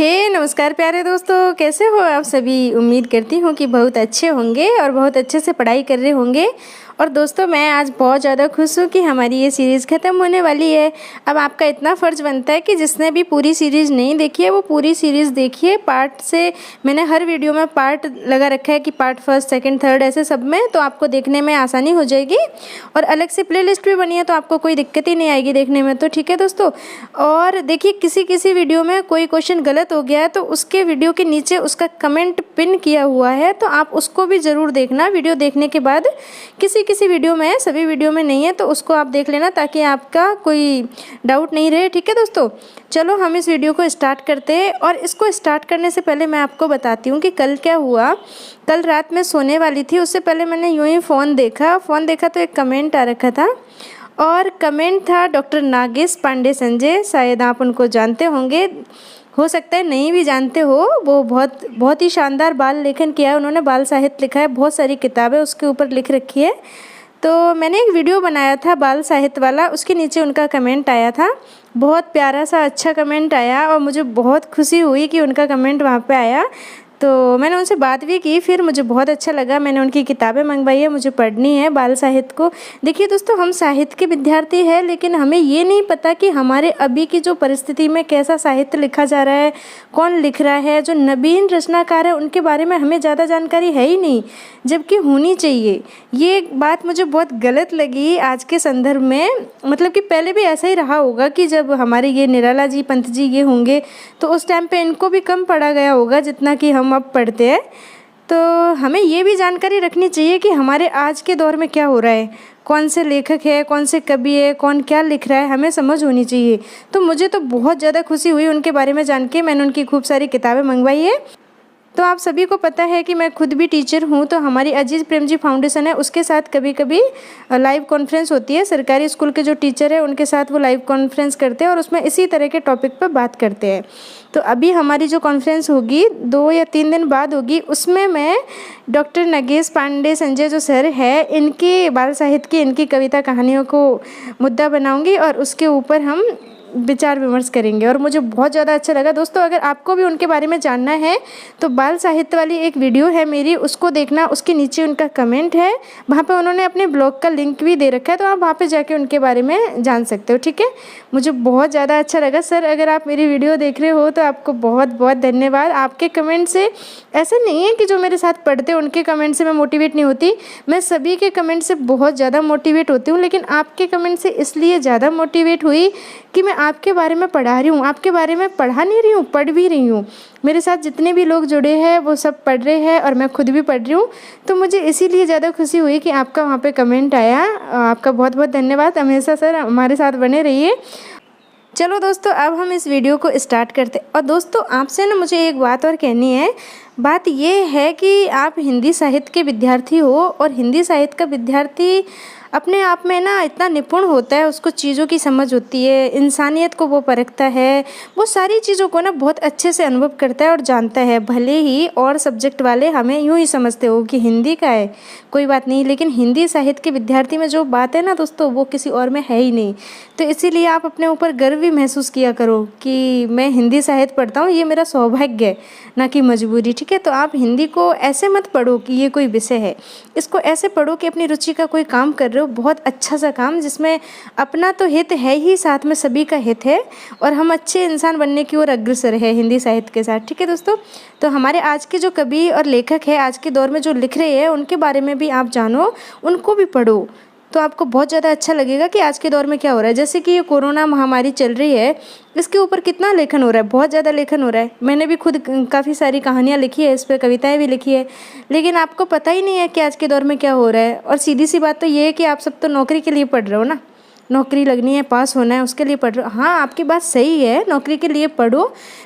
नमस्कार प्यारे दोस्तों, कैसे हो आप सभी। उम्मीद करती हूँ कि बहुत अच्छे होंगे और बहुत अच्छे से पढ़ाई कर रहे होंगे। और दोस्तों, मैं आज बहुत ज़्यादा खुश हूँ कि हमारी ये सीरीज़ ख़त्म होने वाली है। अब आपका इतना फ़र्ज़ बनता है कि जिसने भी पूरी सीरीज़ नहीं देखी है वो पूरी सीरीज़ देखिए। पार्ट से मैंने हर वीडियो में पार्ट लगा रखा है कि पार्ट फर्स्ट, सेकंड, थर्ड ऐसे सब में, तो आपको देखने में आसानी हो जाएगी। और अलग से प्लेलिस्ट भी बनी है तो आपको कोई दिक्कत ही नहीं आएगी देखने में। तो ठीक है दोस्तों। और देखिए, किसी वीडियो में कोई क्वेश्चन गलत हो गया है तो उसके वीडियो के नीचे उसका कमेंट पिन किया हुआ है, तो आप उसको भी ज़रूर देखना वीडियो देखने के बाद। किसी वीडियो में है, सभी वीडियो में नहीं है, तो उसको आप देख लेना ताकि आपका कोई डाउट नहीं रहे। ठीक है दोस्तों, चलो हम इस वीडियो को स्टार्ट करते हैं। और इसको स्टार्ट करने से पहले मैं आपको बताती हूँ कि कल क्या हुआ। कल रात में सोने वाली थी, उससे पहले मैंने यूँ ही फ़ोन देखा तो एक कमेंट आ रखा था, और कमेंट था डॉक्टर नागेश पांडे संजय। शायद आप उनको जानते होंगे, हो सकता है नहीं भी जानते हो। वो बहुत ही शानदार बाल लेखन किया है उन्होंने, बाल साहित्य लिखा है, बहुत सारी किताबें उसके ऊपर लिख रखी है। तो मैंने एक वीडियो बनाया था बाल साहित्य वाला, उसके नीचे उनका कमेंट आया था। बहुत प्यारा सा अच्छा कमेंट आया और मुझे बहुत खुशी हुई कि उनका कमेंट वहाँ पे आया। तो मैंने उनसे बात भी की, फिर मुझे बहुत अच्छा लगा। मैंने उनकी किताबें मंगवाई है, मुझे पढ़नी है बाल साहित्य को। देखिए दोस्तों, हम साहित्य के विद्यार्थी हैं, लेकिन हमें ये नहीं पता कि हमारे अभी की जो परिस्थिति में कैसा साहित्य लिखा जा रहा है, कौन लिख रहा है। जो नवीन रचनाकार है उनके बारे में हमें ज़्यादा जानकारी है ही नहीं, जबकि होनी चाहिए। ये बात मुझे बहुत गलत लगी आज के संदर्भ में। मतलब कि पहले भी ऐसा ही रहा होगा कि जब हमारे ये निराला जी, पंत जी ये होंगे तो उस टाइम पे इनको भी कम पढ़ा गया होगा जितना कि हम अब पढ़ते हैं। तो हमें ये भी जानकारी रखनी चाहिए कि हमारे आज के दौर में क्या हो रहा है, कौन से लेखक है, कौन से कवि है, कौन क्या लिख रहा है, हमें समझ होनी चाहिए। तो मुझे तो बहुत ज़्यादा खुशी हुई उनके बारे में जान के। मैंने उनकी खूब सारी किताबें मंगवाई है। तो आप सभी को पता है कि मैं खुद भी टीचर हूँ, तो हमारी अजीज़ प्रेम जी फाउंडेशन है, उसके साथ कभी कभी लाइव कॉन्फ्रेंस होती है। सरकारी स्कूल के जो टीचर है उनके साथ वो लाइव कॉन्फ्रेंस करते हैं और उसमें इसी तरह के टॉपिक पर बात करते हैं। तो अभी हमारी जो कॉन्फ्रेंस होगी 2 या 3 दिन बाद होगी, उसमें मैं डॉक्टर नागेश पांडे संजय जो सर है, इनके बाल साहित्य की, इनकी कविता कहानियों को मुद्दा बनाऊँगी और उसके ऊपर हम विचार विमर्श करेंगे। और मुझे बहुत ज़्यादा अच्छा लगा दोस्तों। अगर आपको भी उनके बारे में जानना है तो बाल साहित्य वाली एक वीडियो है मेरी, उसको देखना। उसके नीचे उनका कमेंट है, वहाँ पे उन्होंने अपने ब्लॉग का लिंक भी दे रखा है, तो आप वहाँ पे जाके उनके बारे में जान सकते हो। ठीक है, मुझे बहुत ज़्यादा अच्छा लगा। सर, अगर आप मेरी वीडियो देख रहे हो तो आपको बहुत बहुत धन्यवाद। आपके कमेंट से, ऐसे नहीं है कि जो मेरे साथ पढ़ते हैं उनके कमेंट से मैं मोटिवेट नहीं होती, मैं सभी के कमेंट से बहुत ज़्यादा मोटिवेट होती हूँ, लेकिन आपके कमेंट से इसलिए ज़्यादा मोटिवेट हुई कि मैं आपके बारे में पढ़ा रही हूँ। आपके बारे में पढ़ा नहीं रही हूँ, पढ़ भी रही हूँ। मेरे साथ जितने भी लोग जुड़े हैं वो सब पढ़ रहे हैं और मैं खुद भी पढ़ रही हूँ। तो मुझे इसीलिए ज़्यादा खुशी हुई कि आपका वहाँ पे कमेंट आया। आपका बहुत बहुत धन्यवाद। हमेशा सर हमारे साथ बने रहिए। चलो दोस्तों, अब हम इस वीडियो को स्टार्ट करते। और दोस्तों, आपसे ना मुझे एक बात और कहनी है। बात ये है कि आप हिंदी साहित्य के विद्यार्थी हो, और हिंदी साहित्य का विद्यार्थी अपने आप में ना इतना निपुण होता है, उसको चीज़ों की समझ होती है, इंसानियत को वो परखता है, वो सारी चीज़ों को ना बहुत अच्छे से अनुभव करता है और जानता है। भले ही और सब्जेक्ट वाले हमें यूँ ही समझते हो कि हिंदी का है, कोई बात नहीं, लेकिन हिंदी साहित्य के विद्यार्थी में जो बात है ना दोस्तों, वो किसी और में है ही नहीं। तो इसीलिए आप अपने ऊपर गर्व भी महसूस किया करो कि मैं हिंदी साहित्य पढ़ता हूँ, ये मेरा सौभाग्य है, ना कि मजबूरी। ठीक है, तो आप हिंदी को ऐसे मत पढ़ो कि ये कोई विषय है, इसको ऐसे पढ़ो कि अपनी रुचि का कोई काम कर रहे हो, बहुत अच्छा सा काम, जिसमें अपना तो हित है ही, साथ में सभी का हित है, और हम अच्छे इंसान बनने की ओर अग्रसर है हिंदी साहित्य के साथ। ठीक है दोस्तों, तो हमारे आज के जो कवि और लेखक है आज के दौर में जो लिख रहे हैं, उनके बारे में भी आप जानो, उनको भी पढ़ो, तो आपको बहुत ज़्यादा अच्छा लगेगा कि आज के दौर में क्या हो रहा है। जैसे कि ये कोरोना महामारी चल रही है, इसके ऊपर कितना लेखन हो रहा है, बहुत ज़्यादा लेखन हो रहा है। मैंने भी खुद काफ़ी सारी कहानियाँ लिखी है, इस पर कविताएं भी लिखी है, लेकिन आपको पता ही नहीं है कि आज के दौर में क्या हो रहा है। और सीधी सी बात तो ये है कि आप सब तो नौकरी के लिए पढ़ रहे हो ना, नौकरी लगनी है, पास होना है, उसके लिए पढ़ रहे हो। हाँ, आपकी बात सही है, नौकरी के लिए पढ़ो,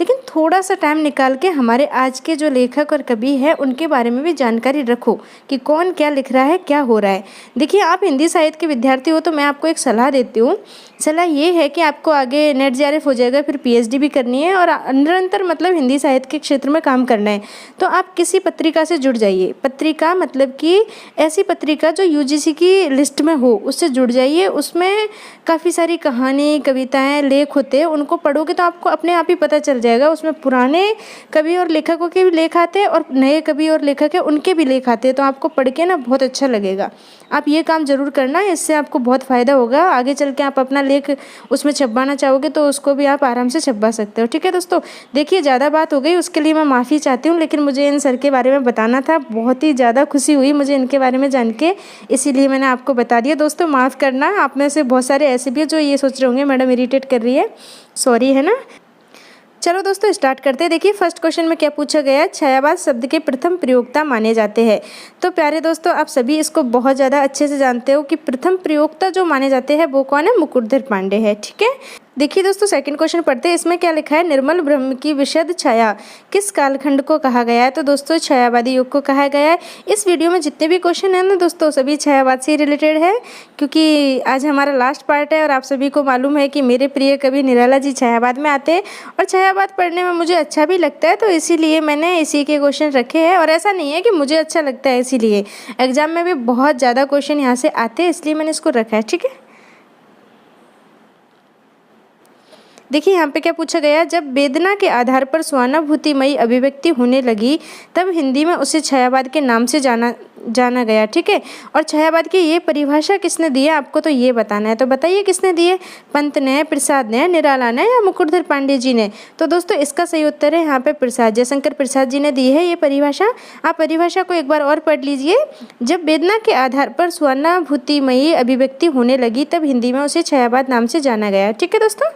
लेकिन थोड़ा सा टाइम निकाल के हमारे आज के जो लेखक और कवि हैं उनके बारे में भी जानकारी रखो कि कौन क्या लिख रहा है, क्या हो रहा है। देखिए, आप हिंदी साहित्य के विद्यार्थी हो तो मैं आपको एक सलाह देती हूँ। सलाह ये है कि आपको आगे नेट जेआरएफ हो जाएगा, फिर पीएचडी भी करनी है और निरंतर मतलब हिंदी साहित्य के क्षेत्र में काम करना है, तो आप किसी पत्रिका से जुड़ जाइए। पत्रिका मतलब कि ऐसी पत्रिका जो यूजीसी की लिस्ट में हो, उससे जुड़ जाइए। उसमें में काफ़ी सारी कहानी, कविताएं, लेख होते हैं, उनको पढ़ोगे तो आपको अपने आप ही पता चल जाएगा। उसमें पुराने कवि और लेखकों के भी लेख आते हैं और नए कवि और लेखक हैं उनके भी लेख आते हैं। तो आपको पढ़ के ना बहुत अच्छा लगेगा। आप ये काम ज़रूर करना, इससे आपको बहुत फ़ायदा होगा। आगे चल के आप अपना लेख उसमें छपवाना चाहोगे तो उसको भी आप आराम से छपवा सकते हो। ठीक है दोस्तों, देखिए ज़्यादा बात हो गई, उसके लिए मैं माफ़ी चाहती हूँ, लेकिन मुझे इन सर के बारे में बताना था। बहुत ही ज़्यादा खुशी हुई मुझे इनके बारे में जान के, इसीलिए मैंने आपको बता दिया। दोस्तों माफ़ करना, आप में से बहुत सारे ऐसे भी हैं जो ये सोच रहे होंगे मैडम इरिटेट कर रही है, सॉरी, है ना। चलो दोस्तों स्टार्ट करते हैं। देखिए फर्स्ट क्वेश्चन में क्या पूछा गया है, छायावाद शब्द के प्रथम प्रयोक्ता माने जाते हैं। तो प्यारे दोस्तों आप सभी इसको बहुत ज़्यादा अच्छे से जानते हो कि प्रथम प्रयोक्ता जो माने जाते हैं वो कौन है, मुकुटधर पांडे है। ठीक है, देखिए दोस्तों सेकंड क्वेश्चन पढ़ते हैं। इसमें क्या लिखा है, निर्मल ब्रह्म की विशद छाया किस कालखंड को कहा गया है। तो दोस्तों छायावादी युग को कहा गया है। इस वीडियो में जितने भी क्वेश्चन हैं ना दोस्तों सभी छायावाद से रिलेटेड है, क्योंकि आज हमारा लास्ट पार्ट है और आप सभी को मालूम है कि मेरे प्रिय कवि निराला जी छायावाद में आते हैं और छायावाद पढ़ने में मुझे अच्छा भी लगता है, तो इसीलिए मैंने इसी के क्वेश्चन रखे हैं। और ऐसा नहीं है कि मुझे अच्छा लगता है इसीलिए, एग्जाम में भी बहुत ज़्यादा क्वेश्चन यहाँ से आते हैं, इसलिए मैंने इसको रखा है। ठीक है, देखिए यहाँ पे क्या पूछा गया, जब वेदना के आधार पर स्वानुभूतिमयी अभिव्यक्ति होने लगी तब हिंदी में उसे छायावाद के नाम से जाना गया। ठीक है, और छायावाद की ये परिभाषा किसने दी है, आपको तो ये बताना है। तो बताइए किसने दी है, पंत ने, प्रसाद ने, निराला ने या मुकुटधर पांडे जी ने। तो दोस्तों इसका सही उत्तर है यहाँ पे प्रसाद, जयशंकर प्रसाद जी ने दी है ये परिभाषा। आप परिभाषा को एक बार और पढ़ लीजिए, जब वेदना के आधार पर स्वानुभूतिमयी अभिव्यक्ति होने लगी तब हिंदी में उसे छायावाद नाम से जाना गया। ठीक है दोस्तों,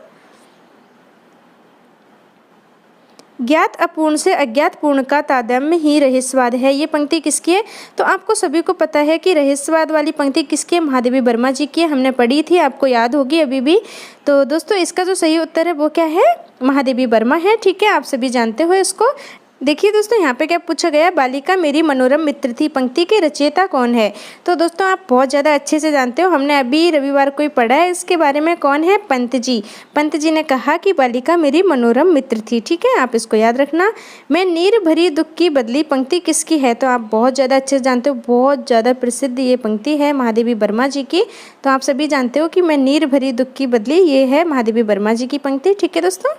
ज्ञात अपूर्ण से अज्ञात पूर्ण का तादात्म्य ही रहस्यवाद है। ये पंक्ति किसकी है, तो आपको सभी को पता है कि रहस्यवाद वाली पंक्ति किसकी है, महादेवी वर्मा जी की है। हमने पढ़ी थी, आपको याद होगी अभी भी। तो दोस्तों इसका जो सही उत्तर है वो क्या है, महादेवी वर्मा है। ठीक है, आप सभी जानते हो इसको। देखिए दोस्तों यहाँ पे क्या पूछा गया, बालिका मेरी मनोरम मित्र थी पंक्ति के रचयिता कौन है। तो दोस्तों आप बहुत ज़्यादा अच्छे से जानते हो, हमने अभी रविवार को ही पढ़ा है इसके बारे में। कौन है, पंत जी। पंत जी ने कहा कि बालिका मेरी मनोरम मित्र थी। ठीक है, आप इसको याद रखना। मैं नीर भरी दुख की बदली पंक्ति किसकी है, तो आप बहुत ज़्यादा अच्छे से जानते हो, बहुत ज़्यादा प्रसिद्ध ये पंक्ति है महादेवी वर्मा जी की। तो आप सभी जानते हो कि मैं नीर भरी दुख की बदली, ये है महादेवी वर्मा जी की पंक्ति। ठीक है दोस्तों,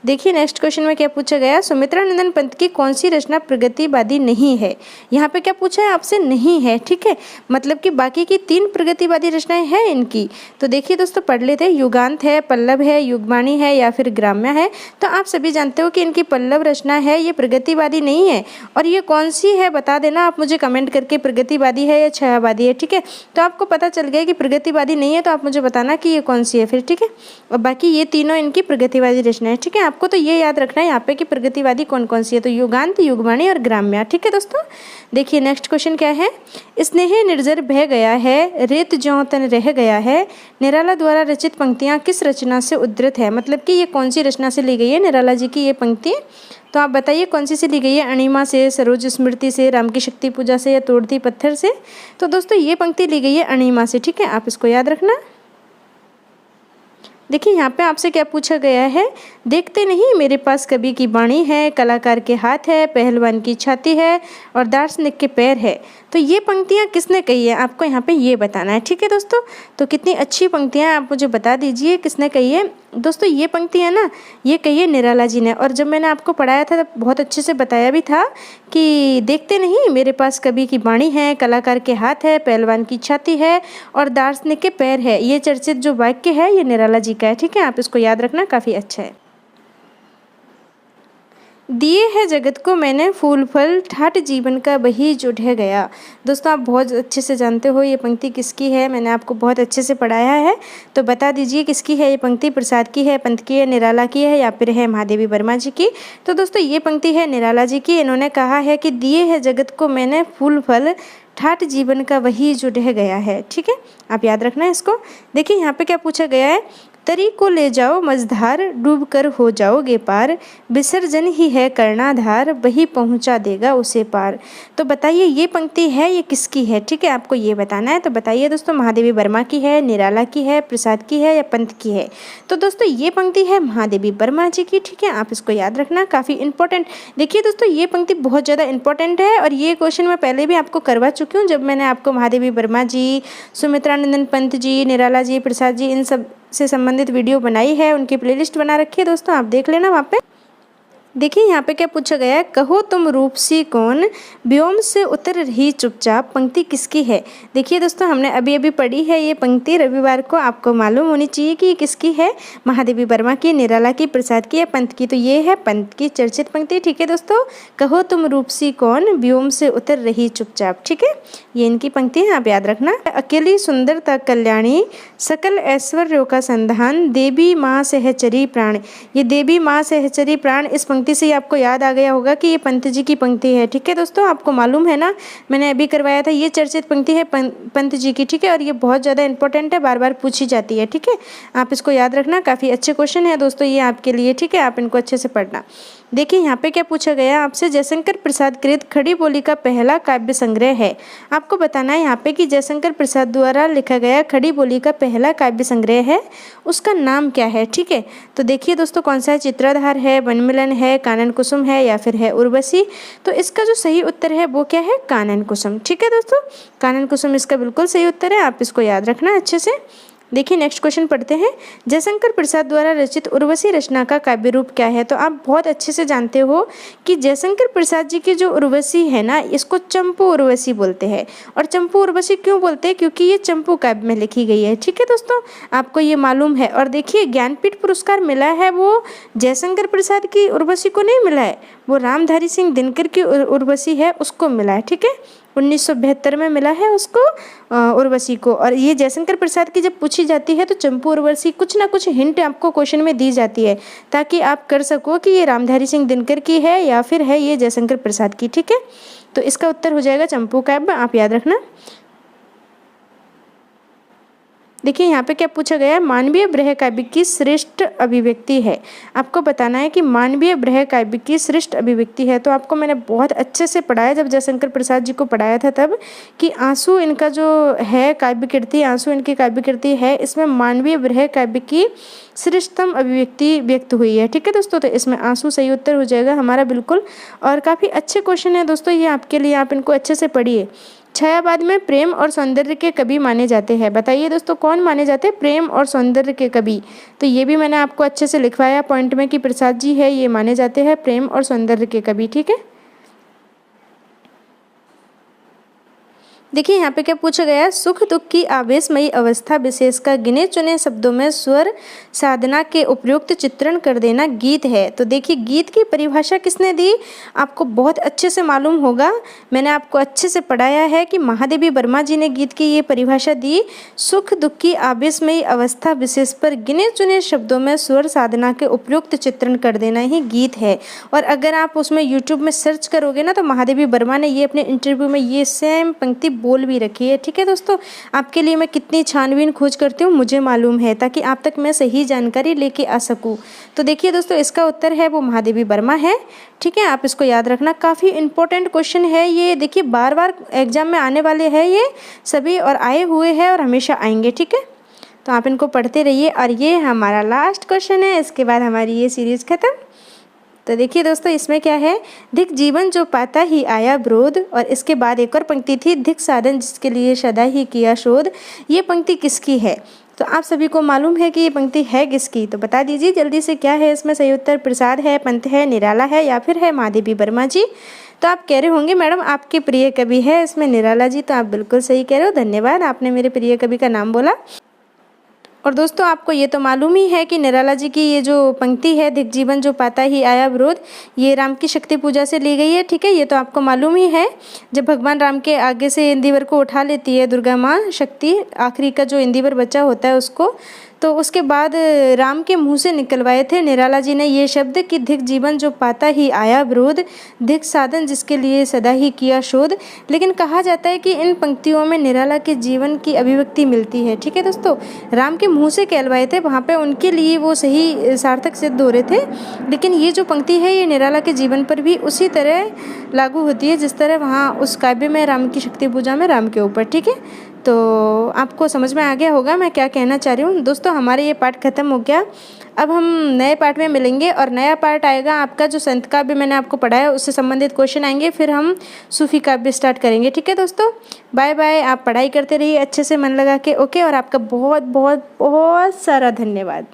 देखिए नेक्स्ट क्वेश्चन में क्या पूछा गया, सुमित्रा नंदन पंत की कौन सी रचना प्रगतिवादी नहीं है। यहाँ पे क्या पूछा है आपसे, नहीं है। ठीक है, मतलब कि बाकी की 3 प्रगतिवादी रचनाएं हैं इनकी। तो देखिए दोस्तों पढ़ लेते हैं, युगांत है, पल्लव है, युगवाणी है या फिर ग्राम्य है। तो आप सभी जानते हो कि इनकी पल्लव रचना है, ये प्रगतिवादी नहीं है। और ये कौन सी है बता देना आप मुझे कमेंट करके, प्रगतिवादी है या छायावादी है। ठीक है, तो आपको पता चल गया कि प्रगतिवादी नहीं है, तो आप मुझे बताना कि ये कौन सी है फिर। ठीक है, और बाकी ये तीनों इनकी प्रगतिवादी रचनाएं। ठीक है, आपको तो ये याद रखना है यहाँ पे कि प्रगतिवादी कौन कौन सी है, तो युगांत, युगवाणी और ग्राम्या। ठीक है दोस्तों, देखिए नेक्स्ट क्वेश्चन क्या है, स्नेह निर्जर बह गया है, रेत ज्यों तन रह गया है, निराला द्वारा रचित पंक्तियाँ किस रचना से उद्धृत है। मतलब कि ये कौन सी रचना से ली गई है निराला जी की ये पंक्ति, तो आप बताइए कौन सी से ली गई है, अणिमा से, सरोज स्मृति से, राम की शक्ति पूजा से या तोड़ती पत्थर से। तो दोस्तों ये पंक्ति ली गई है अणिमा से। ठीक है, आप इसको याद रखना। देखिए यहाँ पे आपसे क्या पूछा गया है, देखते नहीं मेरे पास कवि की वाणी है, कलाकार के हाथ है, पहलवान की छाती है और दार्शनिक के पैर है। तो ये पंक्तियाँ किसने कही है, आपको यहाँ पे ये बताना है। ठीक है दोस्तों, तो कितनी अच्छी पंक्तियाँ आप मुझे बता दीजिए किसने कही है। दोस्तों ये पंक्ति है ना, ये कही है निराला जी ने। और जब मैंने आपको पढ़ाया था तब बहुत अच्छे से बताया भी था कि देखते नहीं मेरे पास कवि की वाणी है, कलाकार के हाथ है, पहलवान की छाती है और दार्शनिक के पैर है। ये चर्चित जो वाक्य है ये निराला जी का है। ठीक है, आप इसको याद रखना, काफ़ी अच्छा है। दिए है जगत को मैंने फूल फल, ठाट जीवन का वही जो ढह गया। दोस्तों आप बहुत अच्छे से जानते हो ये पंक्ति किसकी है, मैंने आपको बहुत अच्छे से पढ़ाया है। तो बता दीजिए किसकी है ये पंक्ति, प्रसाद की है, पंत की है, निराला की है या फिर है महादेवी वर्मा जी की। तो दोस्तों ये पंक्ति है निराला जी की। इन्होंने कहा है कि दिए है जगत को मैंने फूल फल, ठाट जीवन का वही जो ढह गया है। ठीक है, आप याद रखना है इसको। देखिए यहाँ पे क्या पूछा गया है, तरी को ले जाओ मझधार, डूब कर हो जाओगे पार, विसर्जन ही है कर्णाधार, वही पहुंचा देगा उसे पार। तो बताइए ये पंक्ति है ये किसकी है, ठीक है, आपको ये बताना है। तो बताइए दोस्तों, महादेवी वर्मा की है, निराला की है, प्रसाद की है या पंत की है। तो दोस्तों ये पंक्ति है महादेवी वर्मा जी की, ठीक है, आप इसको याद रखना, काफ़ी इंपॉर्टेंट। देखिए दोस्तों ये पंक्ति बहुत ज़्यादा इंपॉर्टेंट है और ये क्वेश्चन मैं पहले भी आपको करवा चुकी हूँ, जब मैंने आपको महादेवी वर्मा जी, सुमित्रानंदन पंत जी, निराला जी, प्रसाद जी, इन सब से संबंधित वीडियो बनाई है, उनकी प्लेलिस्ट बना रखी है दोस्तों, आप देख लेना वहाँ पे। देखिए यहाँ पे क्या पूछा गया है, कहो तुम रूपसी कौन, व्योम से उतर रही चुपचाप, पंक्ति किसकी है। देखिए दोस्तों हमने अभी अभी पढ़ी है ये पंक्ति रविवार को, आपको मालूम होनी चाहिए कि ये किसकी है, महादेवी वर्मा की, निराला की, प्रसाद की या पंत की। तो ये है पंत की चर्चित पंक्ति, ठीक है दोस्तों। कहो तुम रूपसी कौन, व्योम से उतर रही चुपचाप, ठीक है, ये इनकी पंक्ति है, आप याद रखना। अकेली सुंदरता कल्याणी, सकल ऐश्वर्यों का संधान, देवी माँ सहचरी प्राण। ये देवी माँ सहचरी प्राण इस पंक्ति से आपको याद आ गया होगा कि ये पंत जी की पंक्ति है, ठीक है दोस्तों, आपको मालूम है ना, मैंने अभी करवाया था, ये चर्चित पंक्ति है पंत जी की, ठीक है, और ये बहुत ज़्यादा इंपॉर्टेंट है, बार बार पूछी जाती है, ठीक है, आप इसको याद रखना, काफ़ी अच्छे क्वेश्चन है दोस्तों ये आपके लिए, ठीक है, आप इनको अच्छे से पढ़ना। देखिए यहाँ पे क्या पूछा गया आपसे, जयशंकर प्रसाद कृत खड़ी बोली का पहला काव्य संग्रह है। आपको बताना है यहाँ पे कि जयशंकर प्रसाद द्वारा लिखा गया खड़ी बोली का पहला काव्य संग्रह है, उसका नाम क्या है, ठीक है। तो देखिए दोस्तों कौन सा है, चित्राधार है, वनमिलन है, कानन कुसुम है या फिर है उर्वशी। तो इसका जो सही उत्तर है वो क्या है, कानन कुसुम, ठीक है दोस्तों, कानन कुसुम इसका बिल्कुल सही उत्तर है, आप इसको याद रखना अच्छे से। देखिए नेक्स्ट क्वेश्चन पढ़ते हैं, जयशंकर प्रसाद द्वारा रचित उर्वशी रचना का काव्य रूप क्या है। तो आप बहुत अच्छे से जानते हो कि जयशंकर प्रसाद जी की जो उर्वशी है ना, इसको चंपू उर्वशी बोलते हैं। और चंपू उर्वशी क्यों बोलते हैं, क्योंकि ये चंपू काव्य में लिखी गई है, ठीक है दोस्तों, आपको ये मालूम है। और देखिए ज्ञानपीठ पुरस्कार मिला है वो जयशंकर प्रसाद की उर्वशी को नहीं मिला है, वो रामधारी सिंह दिनकर की उर्वशी है उसको मिला है, ठीक है, 1972 में मिला है उसको उर्वशी को। और ये जयशंकर प्रसाद की जब पूछी जाती है तो चंपू उर्वशी कुछ ना कुछ हिंट आपको क्वेश्चन में दी जाती है, ताकि आप कर सको कि ये रामधारी सिंह दिनकर की है या फिर है ये जयशंकर प्रसाद की, ठीक है। तो इसका उत्तर हो जाएगा चंपू काव्य, आप याद रखना। देखिए यहाँ पे क्या पूछा गया है, मानवीय ब्रह काव्य की श्रेष्ठ अभिव्यक्ति है। आपको बताना है कि मानवीय ब्रह काव्य की श्रेष्ठ अभिव्यक्ति है। तो आपको मैंने बहुत अच्छे से पढ़ाया जब जयशंकर प्रसाद जी को पढ़ाया था तब, कि आंसू इनका जो है काव्य कृति, आंसू इनकी काव्य कृति है, इसमें मानवीय ब्रह काव्य की श्रेष्ठतम अभिव्यक्ति व्यक्त हुई है, ठीक है दोस्तों। तो इसमें आंसू सही उत्तर हो जाएगा हमारा बिल्कुल। और काफ़ी अच्छे क्वेश्चन है दोस्तों ये आपके लिए, आप इनको अच्छे से पढ़िए। छायावाद में प्रेम और सौंदर्य के कवि माने जाते हैं। बताइए दोस्तों कौन माने जाते हैं प्रेम और सौंदर्य के कवि। तो ये भी मैंने आपको अच्छे से लिखवाया पॉइंट में कि प्रसाद जी है ये माने जाते हैं प्रेम और सौंदर्य के कवि, ठीक है। देखिए यहाँ पे क्या पूछा गया है, सुख दुख की आवेशमयी अवस्था विशेष का गिने चुने शब्दों में स्वर साधना के उपयुक्त चित्रण कर देना गीत है। तो देखिए गीत की परिभाषा किसने दी, आपको बहुत अच्छे से मालूम होगा, मैंने आपको अच्छे से पढ़ाया है कि महादेवी वर्मा जी ने गीत की ये परिभाषा दी, सुख दुख की आवेशमयी अवस्था विशेष पर गिने चुने शब्दों में स्वर साधना के उपयुक्त चित्रण कर देना ही गीत है। और अगर आप उसमें यूट्यूब में सर्च करोगे ना तो महादेवी वर्मा ने ये अपने इंटरव्यू में ये सेम पंक्ति बोल भी रखी है, ठीक है दोस्तों। आपके लिए मैं कितनी छानबीन खोज करती हूँ मुझे मालूम है, ताकि आप तक मैं सही जानकारी लेके आ सकूँ। तो देखिए दोस्तों इसका उत्तर है वो महादेवी वर्मा है, ठीक है, आप इसको याद रखना, काफ़ी इंपॉर्टेंट क्वेश्चन है ये। देखिए बार बार एग्जाम में आने वाले हैं ये सभी, और आए हुए हैं और हमेशा आएंगे, ठीक है। तो आप इनको पढ़ते रहिए। और ये हमारा लास्ट क्वेश्चन है, इसके बाद हमारी ये सीरीज़ खत्म। तो देखिए दोस्तों इसमें क्या है, धिक जीवन जो पाता ही आया ब्रोध, और इसके बाद एक और पंक्ति थी, धिक साधन जिसके लिए सदा ही किया शोध। ये पंक्ति किसकी है, तो आप सभी को मालूम है कि ये पंक्ति है किसकी, तो बता दीजिए जल्दी से क्या है इसमें सही उत्तर, प्रसाद है, पंत है, निराला है या फिर है महादेवी वर्मा जी। तो आप कह रहे होंगे मैडम आपके प्रिय कवि है इसमें निराला जी, तो आप बिल्कुल सही कह रहे हो, धन्यवाद, आपने मेरे प्रिय कवि का नाम बोला। और दोस्तों आपको ये तो मालूम ही है कि निराला जी की ये जो पंक्ति है, धिक जीवन जो पाता ही आया विरोध, ये राम की शक्ति पूजा से ली गई है, ठीक है, ये तो आपको मालूम ही है। जब भगवान राम के आगे से इंदिवर को उठा लेती है दुर्गा माँ शक्ति, आखिरी का जो इंदिवर बचा होता है उसको, तो उसके बाद राम के मुंह से निकलवाए थे निराला जी ने ये शब्द कि धिक जीवन जो पाता ही आया विरोध, धिक साधन जिसके लिए सदा ही किया शोध। लेकिन कहा जाता है कि इन पंक्तियों में निराला के जीवन की अभिव्यक्ति मिलती है। ठीक है दोस्तों, राम के मुंह से कहलवाए थे, वहाँ पे उनके लिए वो सही सार्थक सिद्ध हो रहे थे, लेकिन ये जो पंक्ति है ये निराला के जीवन पर भी उसी तरह लागू होती है जिस तरह वहाँ उस काव्य में राम की शक्ति पूजा में राम के ऊपर। ठीक है, तो आपको समझ में आ गया होगा मैं क्या कहना चाह रही हूँ। दोस्तों हमारे ये पार्ट ख़त्म हो गया, अब हम नए पार्ट में मिलेंगे और नया पार्ट आएगा आपका जो संत काव्य मैंने आपको पढ़ाया उससे संबंधित क्वेश्चन आएंगे, फिर हम सूफी काव्य स्टार्ट करेंगे। ठीक है दोस्तों, बाय बाय। आप पढ़ाई करते रहिए अच्छे से मन लगा के, ओके। और आपका बहुत बहुत बहुत सारा धन्यवाद।